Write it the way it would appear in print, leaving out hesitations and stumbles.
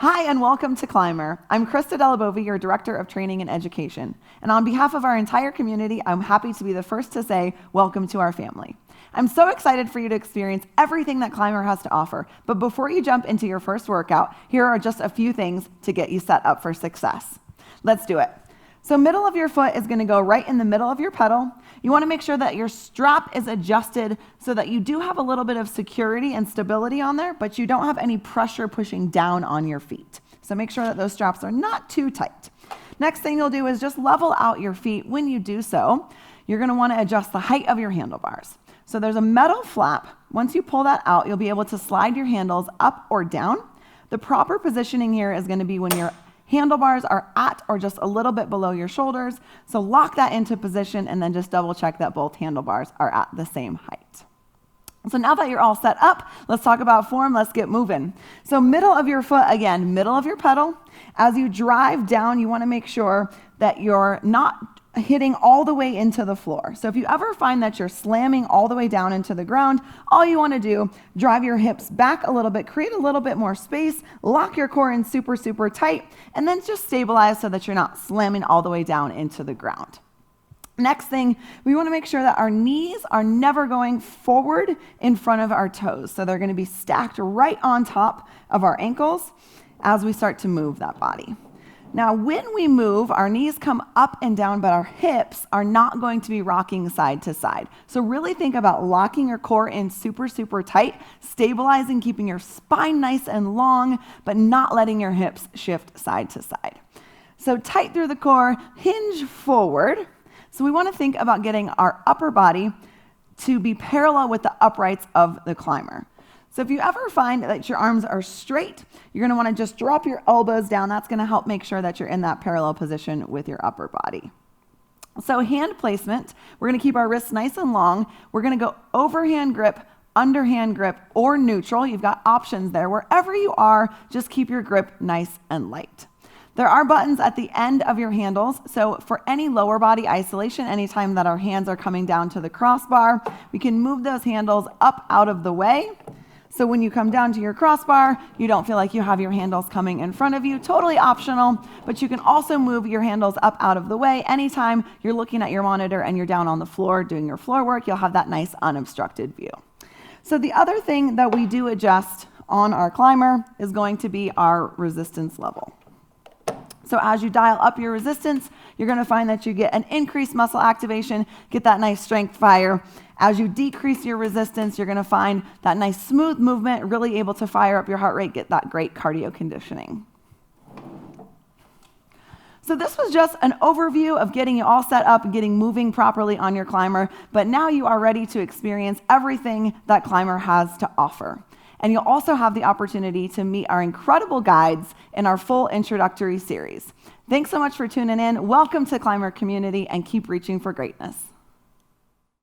Hi, and welcome to Climber. I'm Christa Dellebovi, your Director of Training and Education. And on behalf of our entire community, I'm happy to be the first to say, welcome to our family. I'm so excited for you to experience everything that Climber has to offer. But before you jump into your first workout, here are just a few things to get you set up for success. Let's do it. So middle of your foot is going to go right in the middle of your pedal. You want to make sure that your strap is adjusted so that you do have a little bit of security and stability on there, but you don't have any pressure pushing down on your feet. So make sure that those straps are not too tight. Next thing you'll do is just level out your feet. When you do so, you're going to want to adjust the height of your handlebars. So there's a metal flap. Once you pull that out, you'll be able to slide your handles up or down. The proper positioning here is going to be when your handlebars are at or just a little bit below your shoulders. So lock that into position and then just double check that both handlebars are at the same height. So now that you're all set up, let's talk about form. Let's get moving. So middle of your foot, again, middle of your pedal. As you drive down, you want to make sure that you're not hitting all the way into the floor. So if you ever find that you're slamming all the way down into the ground, all you want to do, drive your hips back a little bit, create a little bit more space, lock your core in super, super tight, and then just stabilize so that you're not slamming all the way down into the ground. Next thing, we want to make sure that our knees are never going forward in front of our toes. So they're going to be stacked right on top of our ankles as we start to move that body. Now, when we move, our knees come up and down, but our hips are not going to be rocking side to side. So really think about locking your core in super, super tight, stabilizing, keeping your spine nice and long, but not letting your hips shift side to side. So tight through the core, hinge forward. So we want to think about getting our upper body to be parallel with the uprights of the climber. So if you ever find that your arms are straight, you're going to want to just drop your elbows down. That's going to help make sure that you're in that parallel position with your upper body. So hand placement, we're going to keep our wrists nice and long. We're going to go overhand grip, underhand grip, or neutral. You've got options there. Wherever you are, just keep your grip nice and light. There are buttons at the end of your handles, so for any lower body isolation, anytime that our hands are coming down to the crossbar, we can move those handles up out of the way. So when you come down to your crossbar, you don't feel like you have your handles coming in front of you. Totally optional, but you can also move your handles up out of the way. Anytime you're looking at your monitor and you're down on the floor doing your floor work, you'll have that nice unobstructed view. So the other thing that we do adjust on our climber is going to be our resistance level. So as you dial up your resistance, you're going to find that you get an increased muscle activation, get that nice strength fire. As you decrease your resistance, you're going to find that nice smooth movement, really able to fire up your heart rate, get that great cardio conditioning. So this was just an overview of getting you all set up and getting moving properly on your climber, but now you are ready to experience everything that Climber has to offer. And you'll also have the opportunity to meet our incredible guides in our full introductory series. Thanks so much for tuning in. Welcome to Climber community, and keep reaching for greatness.